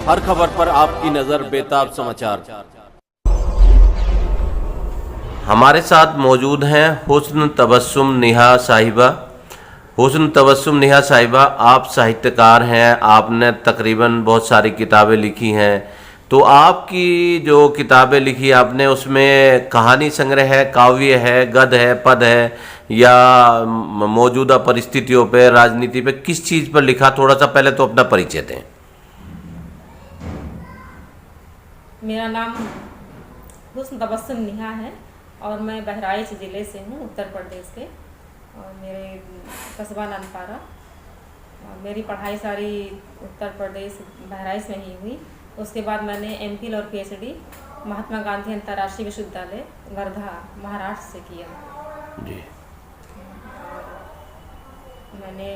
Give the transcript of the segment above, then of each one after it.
हर खबर पर आपकी नजर बेताब समाचार। हमारे साथ मौजूद हैं हुस्न तबस्सुम नेहा साहिबा। हुस्न तबस्सुम नेहा साहिबा, आप साहित्यकार हैं, आपने तकरीबन बहुत सारी किताबें लिखी हैं। तो आपकी जो किताबें लिखी आपने, उसमें कहानी संग्रह है, काव्य है, गद्य है, पद है, या मौजूदा परिस्थितियों पे, राजनीति पे, किस चीज़ पर लिखा? थोड़ा सा पहले तो अपना परिचय दें। मेरा नाम हुस्न तबस्सुम नेहा है और मैं बहराइच ज़िले से हूँ, उत्तर प्रदेश के। और मेरे कस्बा ननपारा। और मेरी पढ़ाई सारी उत्तर प्रदेश बहराइच में ही हुई। उसके बाद मैंने एमफिल और पीएचडी महात्मा गांधी अंतर्राष्ट्रीय विश्वविद्यालय वर्धा महाराष्ट्र से किया जी। मैंने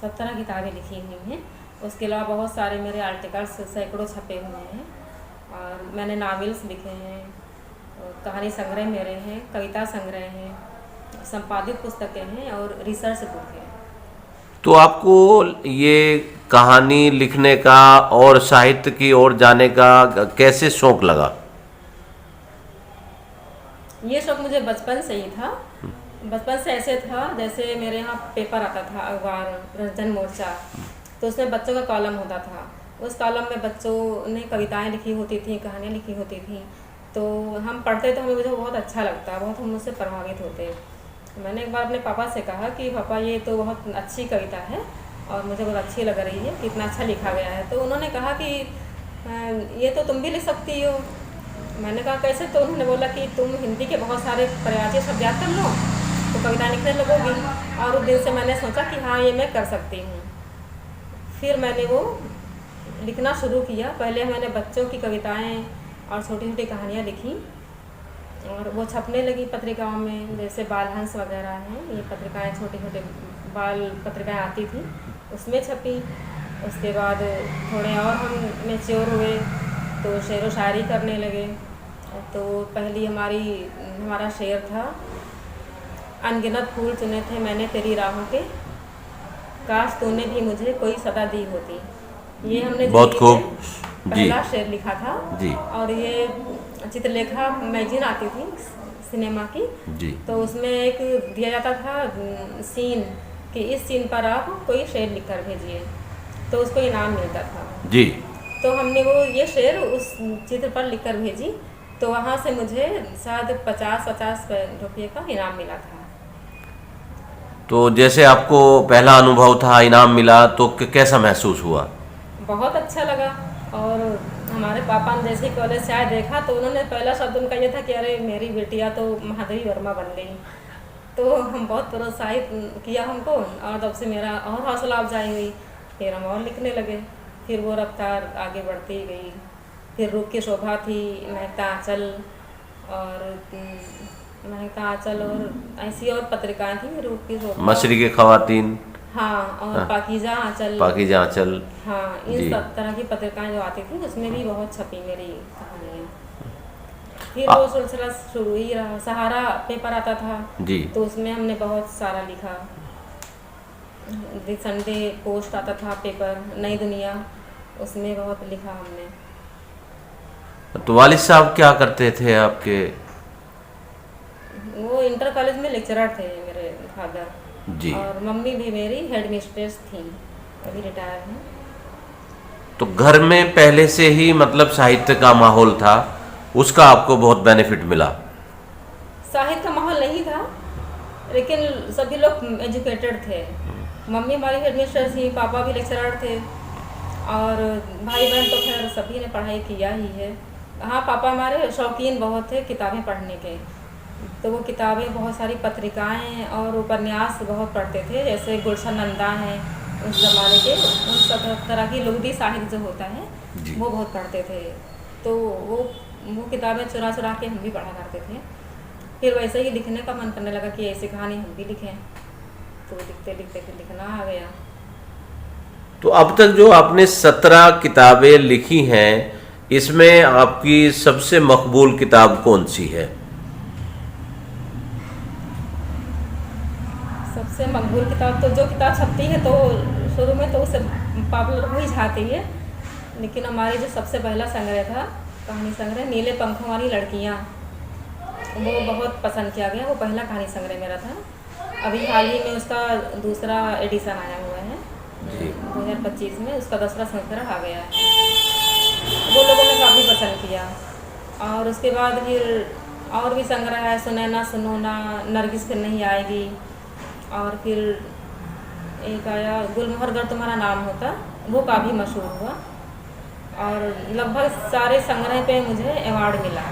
17 किताबें लिखी हुई हैं। उसके अलावा बहुत सारे मेरे आर्टिकल्स सैकड़ों छपे हुए हैं। और मैंने नावल्स लिखे हैं, कहानी संग्रह मेरे हैं, कविता संग्रह हैं, संपादित पुस्तकें हैं और रिसर्च बुक है। तो आपको ये कहानी लिखने का और साहित्य की ओर जाने का कैसे शौक लगा? ये शौक मुझे बचपन से ही था। बचपन से ऐसे था जैसे मेरे यहाँ पेपर आता था, अखबार जन मोर्चा, तो उसमें बच्चों का कॉलम होता था। उस कॉलम में बच्चों ने कविताएं लिखी होती थी, कहानियाँ लिखी होती थी। तो हम पढ़ते तो हमें मुझे बहुत अच्छा लगता, बहुत हम उससे प्रभावित होते। मैंने एक बार अपने पापा से कहा कि पापा ये तो बहुत अच्छी कविता है और मुझे बहुत अच्छी लग रही है, कितना अच्छा लिखा गया है। तो उन्होंने कहा कि ये तो तुम भी लिख सकती हो। मैंने कहा कैसे? तो उन्होंने बोला कि तुम हिंदी के बहुत सारे पर्यायवाची शब्द याद कर लो तो कविता लिखने लगोगी। और उस दिन से मैंने सोचा कि हाँ, ये मैं कर सकती हूँ। फिर मैंने वो लिखना शुरू किया। पहले मैंने बच्चों की कविताएं और छोटी छोटी कहानियाँ लिखी और वो छपने लगी पत्रिकाओं में, जैसे बालहंस वगैरह हैं, ये पत्रिकाएं छोटे छोटे बाल पत्रिकाएं आती थी, उसमें छपी। उसके बाद थोड़े और हम मैच्योर हुए तो शेर व शायरी करने लगे। तो पहली हमारा शेर था, अनगिनत फूल चुने थे मैंने तेरी राहों के, काश तूने भी मुझे कोई सदा दी होती। ये हमने बहुत खूब पहला शेर लिखा था जी। और ये चित्रलेखा मैगजीन आती थी सिनेमा की जी। तो उसमें एक दिया जाता था सीन कि इस सीन पर आप कोई शेर लिख कर भेजिए, तो उसको इनाम मिलता था जी। तो हमने वो ये शेर उस चित्र पर लिख कर भेजी, तो वहाँ से मुझे शायद 50 रुपये का इनाम मिला था। तो जैसे आपको पहला अनुभव था, इनाम मिला, तो कैसा महसूस हुआ? बहुत अच्छा लगा। और हमारे पापा ने जैसे कॉलेज से आए देखा तो उन्होंने पहला शब्द उनका ये था कि अरे मेरी बेटिया तो महादेवी वर्मा बन गई। तो हम बहुत प्रोत्साहित किया हमको और तब से मेरा और हौसला अफजाई हुई। फिर हम और लिखने लगे, फिर वो रफ्तार आगे बढ़ती गई। फिर रूप की शोभा थी, महकता आंचल और ऐसी और पत्रिकाएं थी, रूप की शोभा, मशरी के खवातीन, हाँ, और हाँ। पाकीज़ा आंचल, हाँ, इन सब तरह की पत्रिकाएं जो आती थी उसमें भी बहुत छपी मेरी कहानियाँ। फिर वो सिलसिला शुरू ही रहा। सहारा पेपर आता था जी। तो उसमें हमने बहुत सारा लिखा। संडे पोस्ट आता था पेपर, नई दुनिया, उसमें बहुत लिखा हमने। तो वालिद साहब क्या करते थे आपके? वो इंटर कॉलेज में लेक्चरर थे मेरे फादर जी। और मम्मी भी मेरी हेड मिस्ट्रेस थी, अभी रिटायर हैं। तो घर में पहले से ही मतलब साहित्य का माहौल था, उसका आपको बहुत बेनिफिट मिला? साहित्य का माहौल नहीं था लेकिन सभी लोग एजुकेटेड थे। मम्मी हमारी हेड मिस्ट्रेस थी, पापा भी लेक्चरर थे और भाई बहन तो खैर सभी ने पढ़ाई किया ही है। हाँ, पापा हमारे शौकीन बहुत थे किताबें पढ़ने के, तो वो किताबें बहुत सारी पत्रिकाएं और उपन्यास बहुत पढ़ते थे, जैसे गुलशन नंदा हैं उस ज़माने के, उन सब तरह की लुगदी साहित्य जो होता है वो बहुत पढ़ते थे। तो वो किताबें चुरा चुरा के हम भी पढ़ा करते थे। फिर वैसे ही लिखने का मन करने लगा कि ऐसी कहानी हम भी लिखें, तो लिखते लिखते फिर लिखना आ गया। तो अब तक जो आपने 17 किताबें लिखी हैं, इसमें आपकी सबसे मकबूल किताब कौन सी है? सबसे मकबूल किताब तो जो किताब छपती है तो शुरू में तो उसे पॉपुलर हो ही जाती है, लेकिन हमारे जो सबसे पहला संग्रह था, कहानी संग्रह नीले पंखों वाली लड़कियाँ, वो बहुत पसंद किया गया। वो पहला कहानी संग्रह मेरा था। अभी हाल ही में उसका दूसरा एडिशन आया हुआ है, 2025 में उसका 10वां संस्करण आ गया है। वो लोगों ने काफ़ी पसंद किया। और उसके बाद फिर और भी संग्रह है, सुनैना सुनोना, नरगिस फिर नहीं आएगी, और फिर एक आया गुलमोहर तुम्हारा नाम होता, वो काफ़ी मशहूर हुआ। और लगभग सारे संग्रह पे मुझे अवार्ड मिला।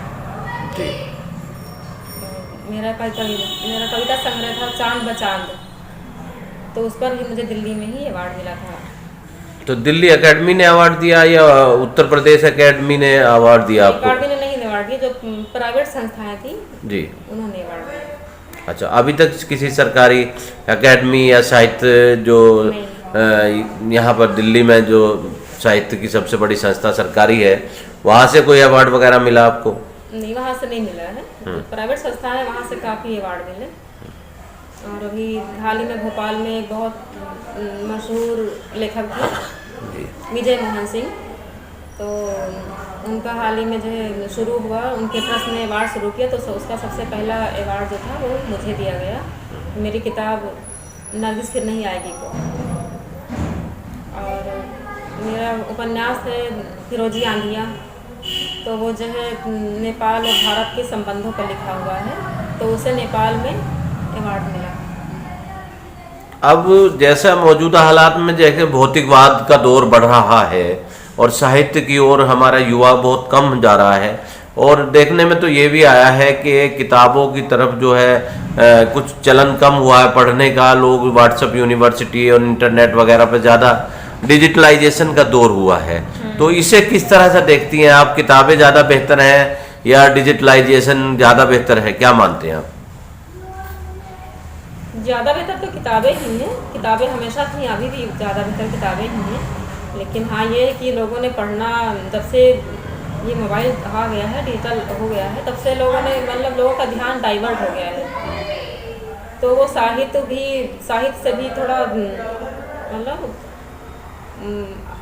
मेरा कविता संग्रह था चांद बचांद, तो उस पर भी मुझे दिल्ली में ही अवार्ड मिला था। तो दिल्ली एकेडमी ने अवार्ड दिया या उत्तर प्रदेश एकेडमी ने अवार्ड दिया आपको? एकेडमी ने नहीं अवार्ड दिया, जो प्राइवेट संस्थाएं थी जी, उन्होंने अवार्ड दिया। अच्छा, अभी तक किसी सरकारी एकेडमी या साहित्य जो यहाँ पर दिल्ली में जो साहित्य की सबसे बड़ी संस्था सरकारी है, वहाँ से कोई अवार्ड वगैरह मिला आपको? नहीं, वहाँ से नहीं मिला है। प्राइवेट संस्था है, वहाँ से काफ़ी अवार्ड मिले। और अभी हाल ही में भोपाल में एक बहुत मशहूर लेखक थे विजय मोहन सिंह, तो उनका हाल ही में जो है शुरू हुआ, उनके ट्रस्ट ने अवार्ड शुरू किया, तो उसका सबसे पहला अवार्ड जो था वो मुझे दिया गया, मेरी किताब नरगिस फिर नहीं आएगी को। और मेरा उपन्यास है फिरोजी आंधियाँ, तो वो जो है नेपाल और भारत के संबंधों पर लिखा हुआ है, तो उसे नेपाल में अवार्ड मिला। अब जैसा मौजूदा हालात में जैसे भौतिकवाद का दौर बढ़ रहा है और साहित्य की ओर हमारा युवा बहुत कम जा रहा है, और देखने में तो ये भी आया है कि किताबों की तरफ जो है कुछ चलन कम हुआ है पढ़ने का। लोग व्हाट्सएप यूनिवर्सिटी और इंटरनेट वगैरह पे ज़्यादा डिजिटलाइजेशन का दौर हुआ है, तो इसे किस तरह से देखती हैं आप? किताबें ज़्यादा बेहतर हैं या डिजिटलाइजेशन ज़्यादा बेहतर है, क्या मानते हैं आप? ज़्यादा बेहतर तो किताबें ही हैं, किताबें हमेशा थी, अभी भी ज़्यादा बेहतर किताबें ही हैं। लेकिन हाँ, ये है कि लोगों ने पढ़ना, जब से ये मोबाइल आ गया है, डिजिटल हो गया है, तब से लोगों ने मतलब लोगों का ध्यान डाइवर्ट हो गया है। तो वो साहित्य से भी थोड़ा मतलब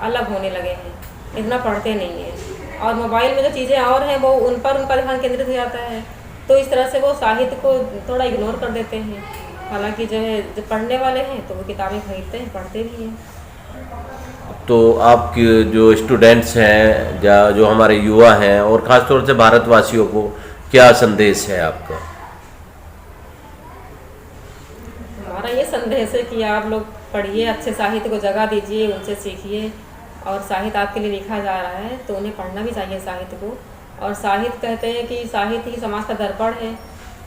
अलग होने लगे हैं, इतना पढ़ते नहीं हैं। और मोबाइल में जो चीज़ें और हैं वो उन पर उनका ध्यान केंद्रित हो जाता है, तो इस तरह से वो साहित्य को थोड़ा इग्नोर कर देते हैं। हालांकि जो है जो पढ़ने वाले हैं तो वो किताबें खरीदते हैं, पढ़ते भी हैं। तो आपके जो स्टूडेंट्स हैं या जो हमारे युवा हैं और ख़ासतौर से भारतवासियों को क्या संदेश है आपका? हमारा ये संदेश है कि आप लोग पढ़िए, अच्छे साहित्य को जगह दीजिए, उनसे सीखिए। और साहित्य आपके लिए लिखा जा रहा है तो उन्हें पढ़ना भी चाहिए साहित्य को। और साहित्य कहते हैं कि साहित्य ही समाज का दर्पण है,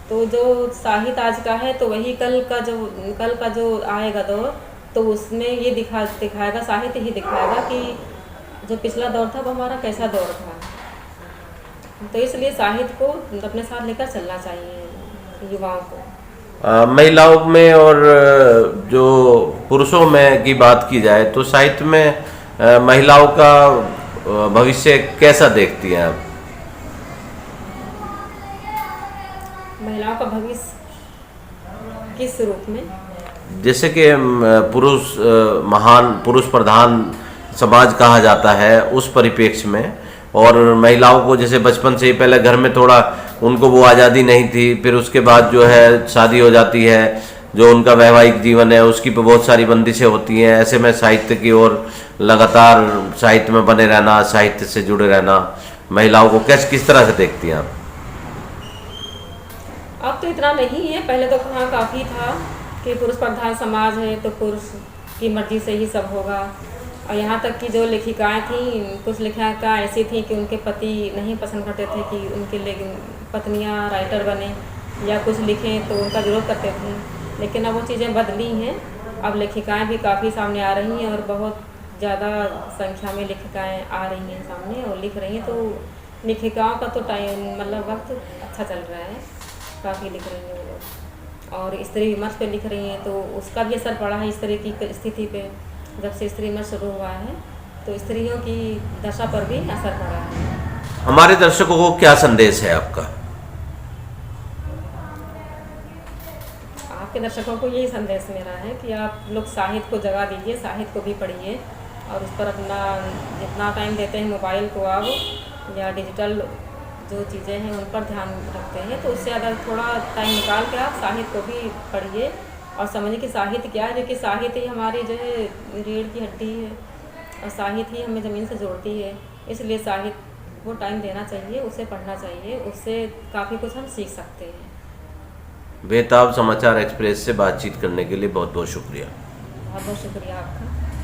तो जो साहित्य आज का है तो वही कल का जो आएगा दौर, तो उसमें ये दिखाएगा, साहित्य ही दिखाएगा कि जो पिछला दौर था वो हमारा कैसा दौर था। तो इसलिए साहित्य को अपने साथ लेकर चलना चाहिए युवाओं को। महिलाओं में और जो पुरुषों में की बात की जाए तो साहित्य में महिलाओं का भविष्य कैसा देखती हैं आप? महिलाओं का भविष्य किस रूप में? जैसे कि महान पुरुष प्रधान समाज कहा जाता है, उस परिप्रेक्ष्य में, और महिलाओं को जैसे बचपन से ही पहले घर में थोड़ा उनको वो आज़ादी नहीं थी, फिर उसके बाद जो है शादी हो जाती है, जो उनका वैवाहिक जीवन है उसकी पे बहुत सारी बंदिशें होती हैं। ऐसे में साहित्य की ओर लगातार साहित्य में बने रहना, साहित्य से जुड़े रहना, महिलाओं को किस तरह से देखती हैं आप? अब तो इतना नहीं है, पहले तो हाँ काफ़ी था कि पुरुष प्रधान समाज है तो पुरुष की मर्जी से ही सब होगा। और यहाँ तक कि जो लेखिकाएँ थीं, कुछ लेखिकाएँ ऐसी थीं कि उनके पति नहीं पसंद करते थे कि उनके पत्नियाँ राइटर बने या कुछ लिखें, तो उनका विरोध करते थे। लेकिन अब वो चीज़ें बदली हैं, अब लेखिकाएँ भी काफ़ी सामने आ रही हैं और बहुत ज़्यादा संख्या में लेखिकाएँ आ रही हैं सामने और लिख रही हैं। तो लेखिकाओं का तो टाइम मतलब वक्त अच्छा चल रहा है, काफ़ी लिख रही हैं वो लोग। और स्त्री विमर्श पे लिख रही हैं, तो उसका भी असर पड़ा है इस तरह की स्थिति पे। जब से स्त्री विमर्श शुरू हुआ है तो स्त्रियों की दशा पर भी असर पड़ा है। हमारे दर्शकों को क्या संदेश है आपका? आपके दर्शकों को यही संदेश मेरा है कि आप लोग साहित्य को जगह दीजिए, साहित्य को भी पढ़िए और उस पर अपना जितना टाइम देते हैं मोबाइल को अब या डिजिटल जो चीज़ें हैं उन पर ध्यान रखते हैं, तो उससे अगर थोड़ा टाइम निकाल के आप साहित्य को भी पढ़िए और समझिए कि साहित्य क्या है। क्योंकि साहित्य ही हमारी जो है रीढ़ की हड्डी है और साहित्य ही हमें ज़मीन से जोड़ती है। इसलिए साहित्य को टाइम देना चाहिए, उसे पढ़ना चाहिए, उससे काफ़ी कुछ हम सीख सकते हैं। बेताब समाचार एक्सप्रेस से बातचीत करने के लिए बहुत बहुत शुक्रिया। बहुत बहुत शुक्रिया आपका।